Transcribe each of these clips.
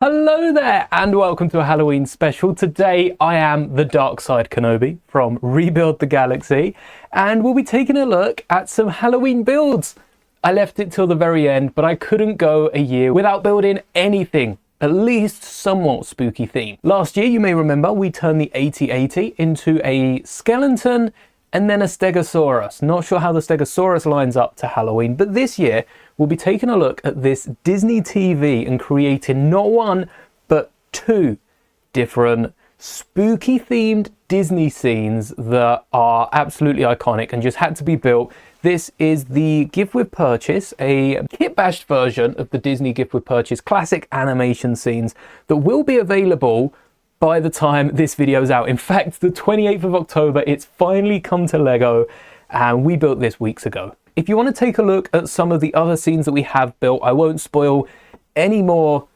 Hello there and welcome to a Halloween special. Today I am the Dark Side Kenobi from Rebuild the Galaxy and we'll be taking a look at some Halloween builds. I left it till the very end, but I couldn't go a year without building anything at least somewhat spooky theme. Last year, you may remember, we turned the 8080 into a skeleton and then a stegosaurus. Not sure how the stegosaurus lines up to Halloween, but this year we'll be taking a look at this Disney TV and creating not one, but two different spooky themed Disney scenes that are absolutely iconic and just had to be built. This is the gift with purchase, a kit bashed version of the Disney gift with purchase classic animation scenes that will be available by the time this video is out. In fact, the 28th of October, it's finally come to Lego and we built this weeks ago. If you want to take a look at some of the other scenes that we have built, I won't spoil any more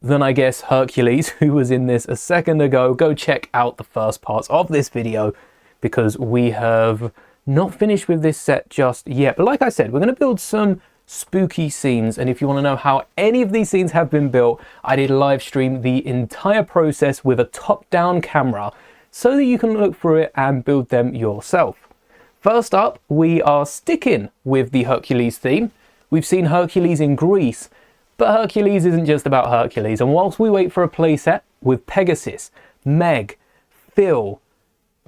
than I guess Hercules, who was in this a second ago. Go check out the first parts of this video because we have not finished with this set just yet. But like I said, we're going to build some spooky scenes, and if you want to know how any of these scenes have been built, I did live stream the entire process with a top-down camera so that you can look through it and build them yourself. First up, we are sticking with the Hercules theme. We've seen Hercules in Greece, but Hercules isn't just about Hercules, and whilst we wait for a playset with Pegasus, Meg, Phil,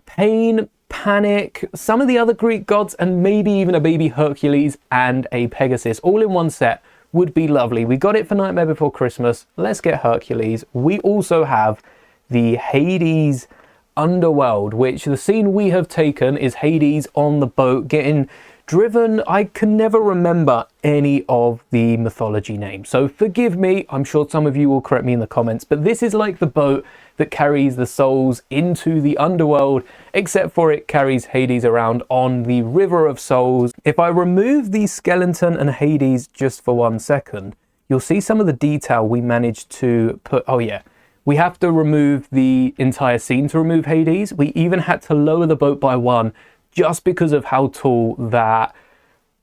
Pain, Panic, some of the other Greek gods, and maybe even a baby Hercules and a Pegasus all in one set would be lovely. We got it for Nightmare Before Christmas. Let's get Hercules. We also have the Hades underworld, which the scene we have taken is Hades on the boat getting driven. I can never remember any of the mythology names, so forgive me. I'm sure some of you will correct me in the comments, but this is like the boat that carries the souls into the underworld, except for it carries Hades around on the River of Souls. If I remove the skeleton and Hades just for 1 second, you'll see some of the detail we managed to put. Oh yeah, we have to remove the entire scene to remove Hades. We even had to lower the boat by 1 just because of how tall that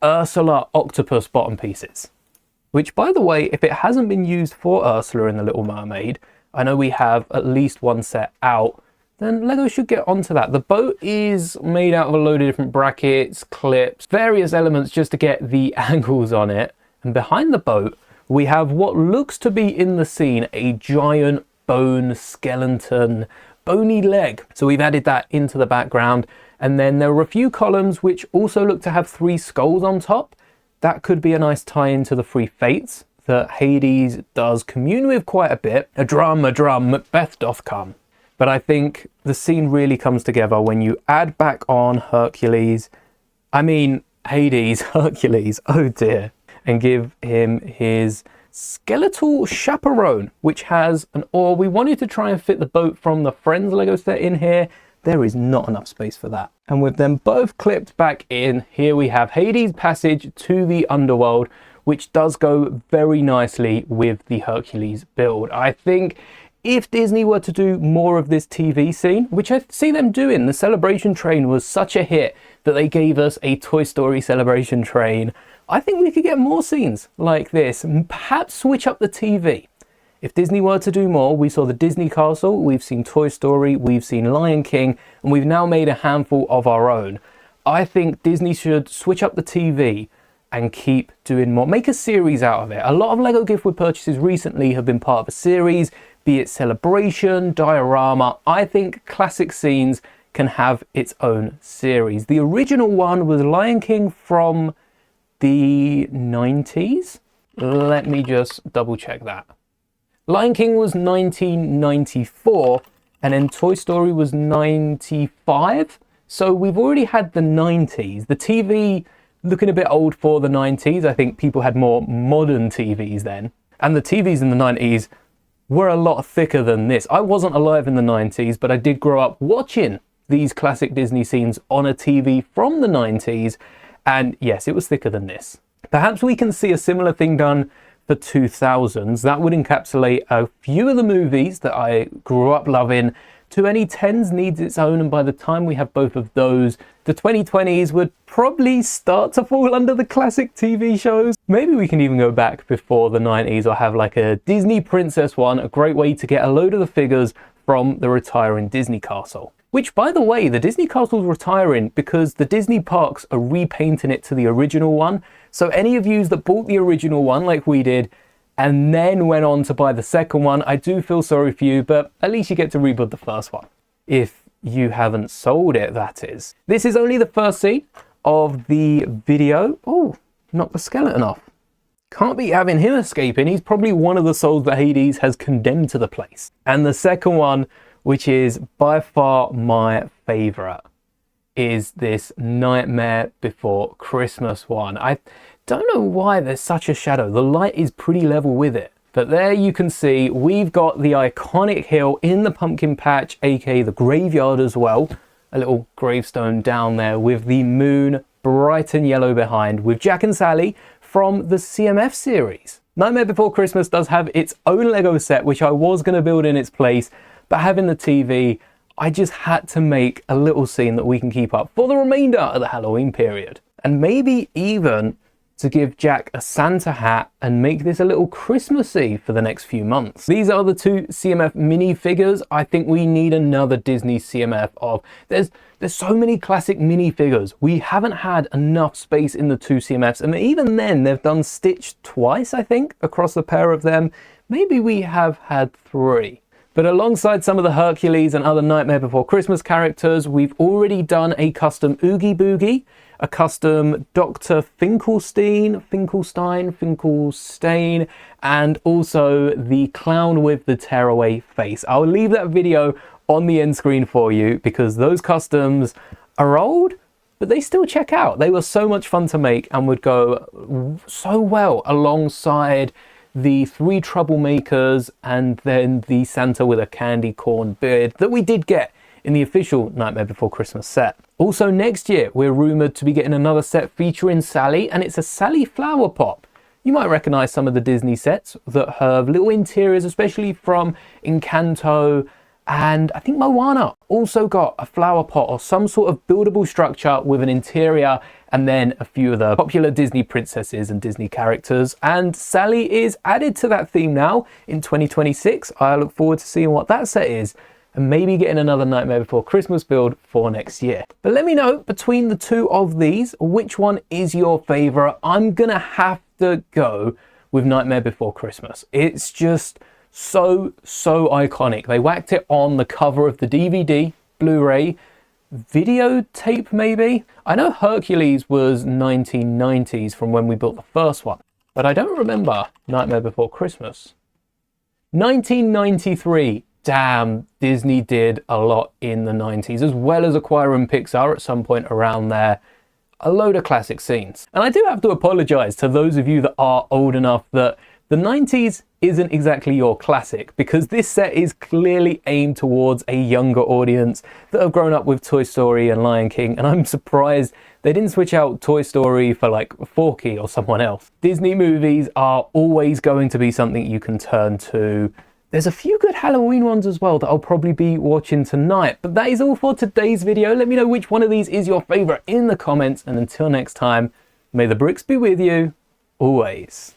Ursula octopus bottom piece is. Which, by the way, if it hasn't been used for Ursula in The Little Mermaid, I know we have at least one set out, then Lego should get onto that. The boat is made out of a load of different brackets, clips, various elements just to get the angles on it. And behind the boat, we have what looks to be in the scene a giant bone skeleton, bony leg. So we've added that into the background. And then there are a few columns which also look to have 3 skulls on top. That could be a nice tie-in to the 3 fates that Hades does commune with quite a bit. A drum, Macbeth doth come. But I think the scene really comes together when you add back on Hercules, Hades, Hercules, oh dear, and give him his skeletal chaperone, which has an oar. We wanted to try and fit the boat from the Friends Lego set in here. There is not enough space for that. And with them both clipped back in, here we have Hades' passage to the underworld, which does go very nicely with the Hercules build. I think if Disney were to do more of this TV scene, which I see them doing, the Celebration Train was such a hit that they gave us a Toy Story Celebration Train. I think we could get more scenes like this and perhaps switch up the TV. If Disney were to do more, we saw the Disney Castle, we've seen Toy Story, we've seen Lion King, and we've now made a handful of our own. I think Disney should switch up the TV and keep doing more. Make a series out of it. A lot of Lego gift with purchases recently have been part of a series, be it Celebration, Diorama. I think classic scenes can have its own series. The original one was Lion King from the 90s. Let me just double check that. Lion King was 1994 and then Toy Story was 95. So we've already had the 90s. The TV looking a bit old for the 90s. I think people had more modern TVs then. And the TVs in the 90s were a lot thicker than this. I wasn't alive in the 90s, but I did grow up watching these classic Disney scenes on a TV from the 90s. And yes, it was thicker than this. Perhaps we can see a similar thing done for 2000s. That would encapsulate a few of the movies that I grew up loving, 2010s needs its own, and by the time we have both of those, the 2020s would probably start to fall under the classic TV shows. Maybe we can even go back before the 90s or have like a Disney princess one, a great way to get a load of the figures from the retiring Disney castle. Which, by the way, the Disney castle's retiring because the Disney parks are repainting it to the original one. So any of you that bought the original one like we did and then went on to buy the second one, I do feel sorry for you, but at least you get to rebuild the first one. If you haven't sold it, that is. This is only the first scene of the video. Oh, knocked the skeleton off. Can't be having him escaping. He's probably one of the souls that Hades has condemned to the place. And the second one, which is by far my favorite, is this Nightmare Before Christmas one. I don't know why there's such a shadow. The light is pretty level with it. But there you can see we've got the iconic hill in the pumpkin patch, aka the graveyard as well. A little gravestone down there with the moon bright and yellow behind, with Jack and Sally from the CMF series. Nightmare Before Christmas does have its own Lego set, which I was going to build in its place, but having the TV, I just had to make a little scene that we can keep up for the remainder of the Halloween period. And maybe even to give Jack a Santa hat and make this a little Christmassy for the next few months. These are the two CMF minifigures. I think we need another Disney CMF of, there's so many classic minifigures. We haven't had enough space in the two CMFs, and even then they've done Stitch twice, I think, across the pair of them. Maybe we have had 3. But alongside some of the Hercules and other Nightmare Before Christmas characters, we've already done a custom Oogie Boogie, a custom Dr. Finkelstein, and also the clown with the tearaway face. I'll leave that video on the end screen for you because those customs are old, but they still check out. They were so much fun to make and would go so well alongside the 3 troublemakers and then the Santa with a candy corn beard that we did get in the official Nightmare Before Christmas set. Also next year, we're rumoured to be getting another set featuring Sally, and it's a Sally flower pop. You might recognise some of the Disney sets that have little interiors, especially from Encanto, and I think Moana also got a flower pot or some sort of buildable structure with an interior, and then a few of the popular Disney princesses and Disney characters. And Sally is added to that theme now in 2026. I look forward to seeing what that set is, and maybe getting another Nightmare Before Christmas build for next year. But let me know, between the two of these, which one is your favourite? I'm gonna have to go with Nightmare Before Christmas. It's just so iconic. They whacked it on the cover of the DVD, Blu-ray, videotape maybe? I know Hercules was 1990s from when we built the first one, but I don't remember Nightmare Before Christmas. 1993. Damn, Disney did a lot in the 90s, as well as acquiring Pixar at some point around there. A load of classic scenes. And I do have to apologise to those of you that are old enough that the 90s isn't exactly your classic, because this set is clearly aimed towards a younger audience that have grown up with Toy Story and Lion King, and I'm surprised they didn't switch out Toy Story for like Forky or someone else. Disney movies are always going to be something you can turn to. There's a few good Halloween ones as well that I'll probably be watching tonight. But that is all for today's video. Let me know which one of these is your favourite in the comments. And until next time, may the bricks be with you always.